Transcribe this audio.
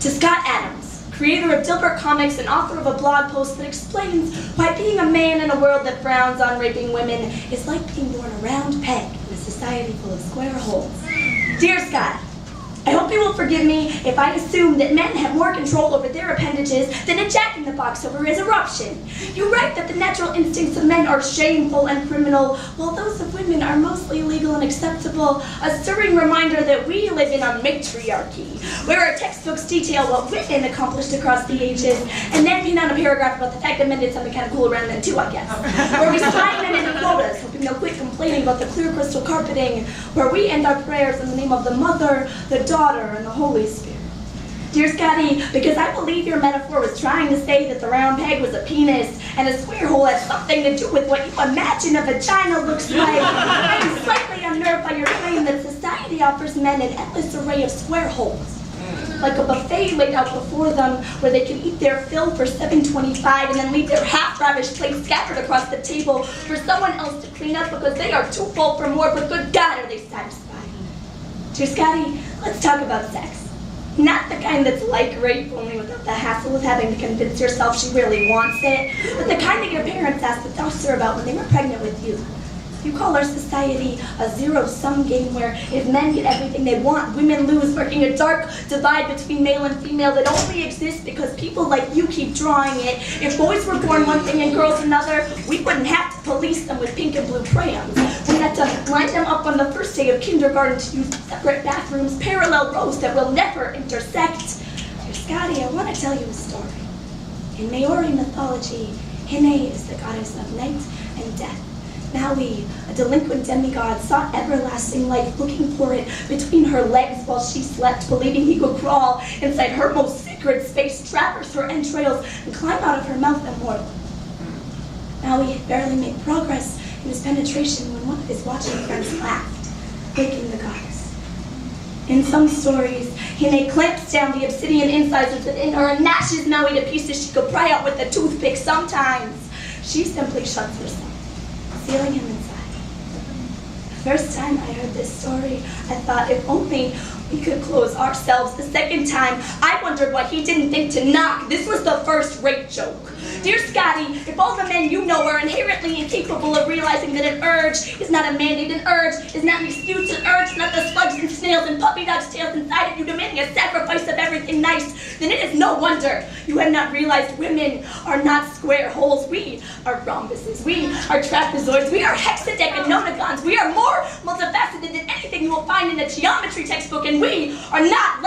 To Scott Adams, creator of Dilbert Comics and author of a blog post that explains why being a man in a world that frowns on raping women is like being born a round peg in a society full of square holes. Dear Scott, I hope you will forgive me if I assume that men have more control over their appendages than a jack-in-the-box over his eruption. You write that the natural instincts of men are shameful and criminal, while those of women are mostly legal and acceptable, a stirring reminder that we live in a matriarchy, where our textbooks detail what women accomplished across the ages, and then pin on a paragraph about the fact that men did something kind of cool around then too, I guess. Where we slide men into quotas, hoping they'll quit complaining about the clear crystal carpeting, where we end our prayers in the name of the Mother, the Daughter, and the Holy Spirit. Dear Scotty, because I believe your metaphor was trying to say that the round peg was a penis and a square hole has something to do with what you imagine a vagina looks like, I am slightly unnerved by your claim that society offers men an endless array of square holes. Like a buffet laid out before them where they can eat their fill for $7.25 and then leave their half-ravished plates scattered across the table for someone else to clean up because they are too full for more, but good God, are they satisfied. Dear Scotty, let's talk about sex. Not the kind that's like rape, only without the hassle of having to convince yourself she really wants it, but the kind that your parents asked the doctor about when they were pregnant with you. You call our society a zero-sum game where if men get everything they want, women lose, marking a dark divide between male and female that only exists because people like you keep drawing it. If boys were born one thing and girls another, we wouldn't have to police them with pink and blue crayons. We have to line them up on the first day of kindergarten to use separate bathrooms, parallel rows that will never intersect. Dear Scotty, I want to tell you a story. In Maori mythology, Hine is the goddess of night and death. Maui, a delinquent demigod, sought everlasting life, looking for it between her legs while she slept, believing he could crawl inside her most sacred space, traverse her entrails, and climb out of her mouth immortal. Maui had barely made progress in his penetration when one of his watching friends laughed, waking the goddess. In some stories, Hine clamps down the obsidian incisors within her and gnashes Maui to pieces she could pry out with a toothpick. Sometimes, she simply shuts herself, sealing him inside. The first time I heard this story, I thought if only we could close ourselves. The second time, I wondered why he didn't think to knock. This was the first rape joke. Dear Scotty, if all the men you know are inherently incapable of realizing that an urge is not a mandate, an urge is not an excuse, an urge is not the slugs and snails and puppy dogs' tails inside of you demanding a sacrifice of everything nice, then it is no wonder you have not realized women are not square holes. We are rhombuses. We are trapezoids. We are hexadecanonagons. We are more multifaceted than anything you will find in a geometry textbook, and we are not